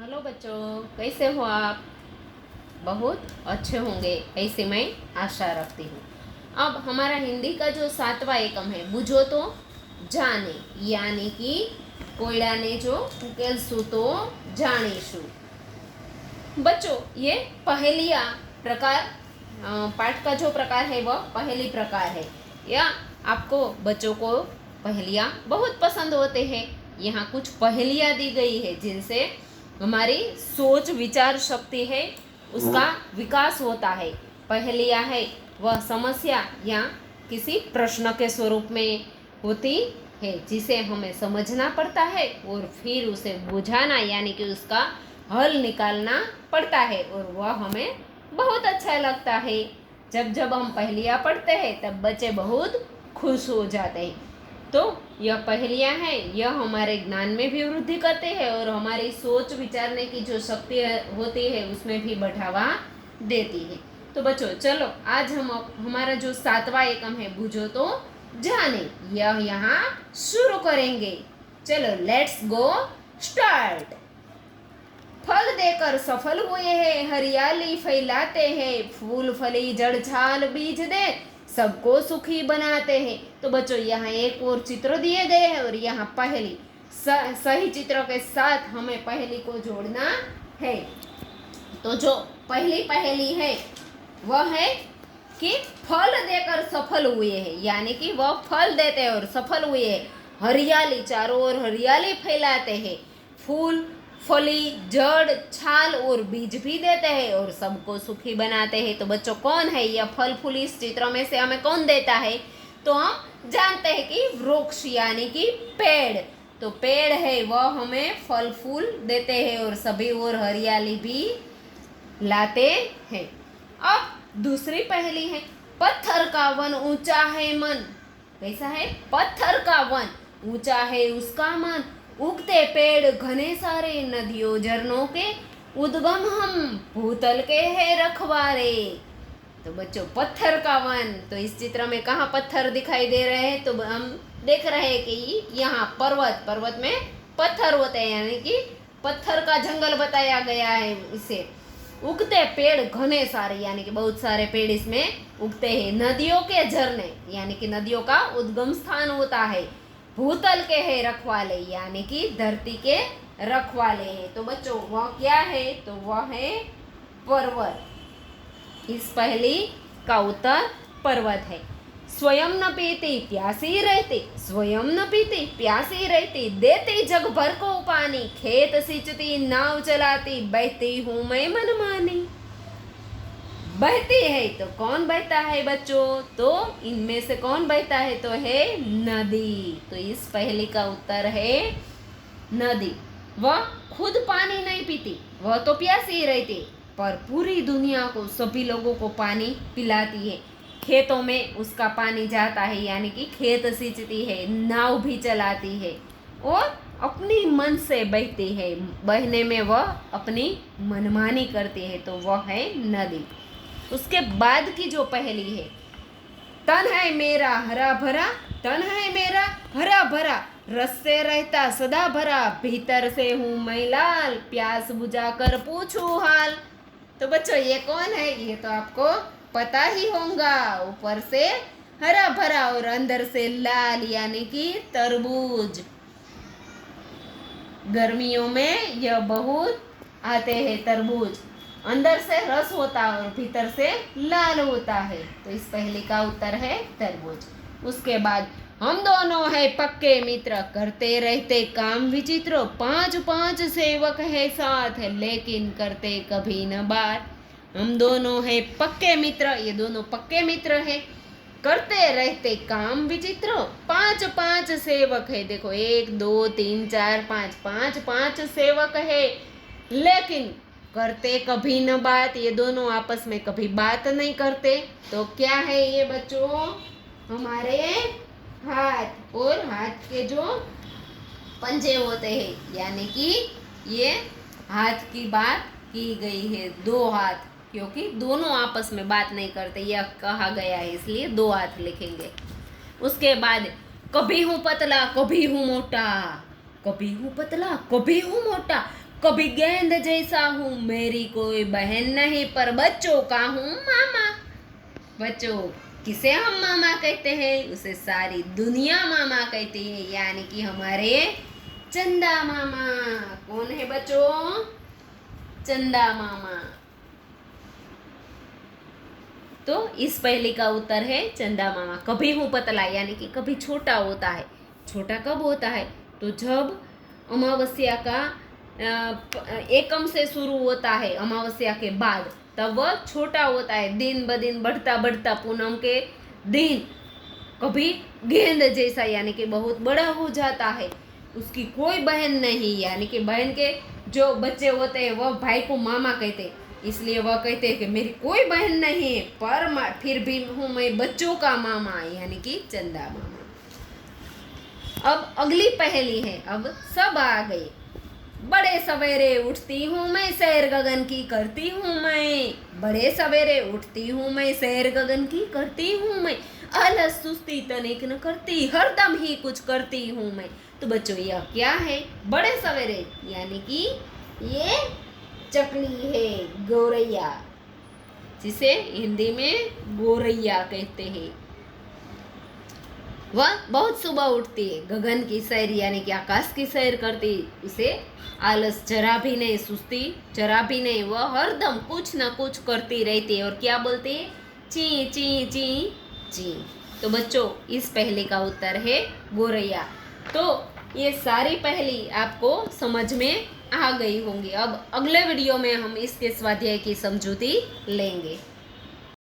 Hello बच्चों, कैसे हो आप? बहुत अच्छे होंगे ऐसे मैं आशा रखती हूँ। अब हमारा हिंदी का जो 7वां एकम है, बुझो तो जाने, यानी कि कोयडाने जो उकेलशु तो जानीशु। बच्चों, ये पहेलिया प्रकार पाठ का जो प्रकार है वह पहेली प्रकार है। या आपको बच्चों को पहेलियाँ बहुत पसंद होते हैं। यहाँ कुछ पहेलियाँ दी गई है जिनसे हमारी सोच विचार शक्ति है उसका विकास होता है। पहेलियाँ है वह समस्या या किसी प्रश्न के स्वरूप में होती है जिसे हमें समझना पड़ता है और फिर उसे बुझाना यानी कि उसका हल निकालना पड़ता है और वह हमें बहुत अच्छा लगता है। जब जब हम पहेलियाँ पढ़ते हैं तब बच्चे बहुत खुश हो जाते हैं। तो यह पहेलियाँ हैं, यह हमारे ज्ञान में भी वृद्धि करते हैं और हमारी सोच विचारने की जो शक्ति होती है उसमें भी बढ़ावा देती है। तो बच्चों चलो, आज हम हमारा जो 7वां एकम है बुझो तो जाने, यह यहाँ शुरू करेंगे। चलो लेट्स गो स्टार्ट। फल देकर सफल हुए हैं, हरियाली फैलाते हैं, फूल फली जड़ छाल बीज दे सबको सुखी बनाते हैं। तो बच्चों यहाँ एक और चित्र दिए गए हैं और यहाँ पहेली सही चित्रों के साथ हमें पहेली को जोड़ना है। तो जो पहली पहेली है वह है कि फल देकर सफल हुए हैं, यानी कि वह फल देते हैं और सफल हुए हैं। हरियाली, चारों ओर हरियाली फैलाते हैं, फूल फली जड़ छाल और बीज भी देते हैं और सबको सुखी बनाते हैं। तो बच्चों कौन है यह फल फूल? इस चित्र में से हमें कौन देता है? तो हम जानते हैं कि वृक्ष यानी कि पेड़। तो पेड़ है वह हमें फल फूल देते हैं और सभी और हरियाली भी लाते हैं। अब दूसरी पहेली है, पत्थर का वन ऊंचा है मन। कैसा है? पत्थर का वन ऊंचा है उसका मन, उगते पेड़ घने सारे, नदियों झरनों के उद्गम हम, भूतल के है रखवारे। तो बच्चों पत्थर का वन, तो इस चित्र में कहाँ पत्थर दिखाई दे रहे हैं? तो हम देख रहे हैं कि यहाँ पर्वत में पत्थर होते हैं, यानी कि पत्थर का जंगल बताया गया है इसे। उगते पेड़ घने सारे, यानी कि बहुत सारे पेड़ इसमें उगते हैं। नदियों के झरने, यानी कि नदियों का उद्गम स्थान होता है। भूतल के है रखवाले, यानी कि धरती के रखवाले हैं। तो बच्चों वह क्या है? तो वह है पर्वत। इस पहेली का उत्तर पर्वत है। स्वयं न पीती प्यासी रहती, स्वयं न पीती प्यासी रहती, देती जग भर को पानी, खेत सींचती नाव चलाती, बहती हूँ मैं मनमानी। बहती है तो कौन बहता है बच्चों? तो इनमें से कौन बहता है? तो है नदी। तो इस पहेली का उत्तर है नदी। वह खुद पानी नहीं पीती, वह तो प्यासी रहती, पर पूरी दुनिया को, सभी लोगों को पानी पिलाती है। खेतों में उसका पानी जाता है, यानी कि खेत सींचती है, नाव भी चलाती है और अपनी मन से बहती है। बहने में वह अपनी मनमानी करती है, तो वह है नदी। उसके बाद की जो पहेली है, तन है मेरा हरा भरा, तन है मेरा हरा भरा, रस से रहता सदा भरा, भीतर से हूँ मैं लाल, प्यास बुझा कर पूछूं हाल। तो बच्चों ये कौन है? ये तो आपको पता ही होगा। ऊपर से हरा भरा और अंदर से लाल, यानी कि तरबूज। गर्मियों में यह बहुत आते हैं तरबूज। अंदर से रस होता है और भीतर से लाल होता है। तो इस पहेली का उत्तर है तरबूज। उसके बाद, हम दोनों है पक्के मित्र, करते रहते काम विचित्र, 5 सेवक है साथ, लेकिन करते कभी न बात। हम दोनों है पक्के मित्र, ये दोनों पक्के मित्र है, करते रहते काम विचित्र, 5 सेवक है। देखो 1 2 3 4 5, 5 सेवक है, लेकिन करते कभी न बात। ये दोनों आपस में कभी बात नहीं करते। तो क्या है ये बच्चों? हमारे हाथ, और हाथ के जो पंजे होते हैं, यानी कि ये हाथ की बात की गई है, 2 हाथ, क्योंकि दोनों आपस में बात नहीं करते, यह कहा गया है, इसलिए 2 हाथ लिखेंगे। उसके बाद, कभी हूँ पतला कभी हूँ मोटा, कभी हूँ पतला कभी हूँ मोटा, कभी गेंद जैसा हूँ, मेरी कोई बहन नहीं, पर बच्चों का हूँ मामा। बच्चों किसे हम मामा कहते हैं? उसे सारी दुनिया मामा कहती है, यानी कि हमारे चंदा मामा। कौन है बच्चों? चंदा मामा। तो इस पहली का उत्तर है चंदा मामा। कभी हूँ पतला, यानी कि कभी छोटा होता है। छोटा कब होता है? तो जब अमावस्या का एकम से शुरू होता है, अमावस्या के बाद, तब वह छोटा होता है। दिन ब दिन बढ़ता बढ़ता पूनम के दिन कभी गेंद जैसा, यानी कि बहुत बड़ा हो जाता है। उसकी कोई बहन नहीं, यानी कि बहन के जो बच्चे होते हैं वह भाई को मामा कहते हैं। इसलिए वह कहते हैं कि मेरी कोई बहन नहीं है, पर फिर भी हूँ मैं बच्चों का मामा, यानी कि चंदा मामा। अब अगली पहेली है। अब सब आ गए। बड़े सवेरे उठती हूँ मैं, सैर गगन की करती हूँ मैं। बड़े सवेरे उठती हूँ मैं, सैर गगन की करती हूँ मैं। आलस सुस्ती तनिक न करती, हरदम ही कुछ करती हूँ मैं। तो बच्चों यह क्या है? बड़े सवेरे, यानी कि ये चकली है, गौरैया, जिसे हिंदी में गौरैया कहते हैं। वह बहुत सुबह उठती है, गगन की सैर यानी कि आकाश की सैर करती। उसे आलस जरा भी नहीं, सुस्ती जरा भी नहीं, वह हरदम कुछ ना कुछ करती रहती है। और क्या बोलती है? ची ची ची ची। तो बच्चों इस पहेली का उत्तर है गौरैया। तो ये सारी पहेली आपको समझ में आ गई होंगी। अब अगले वीडियो में हम इसके स्वाध्याय की समझौती लेंगे।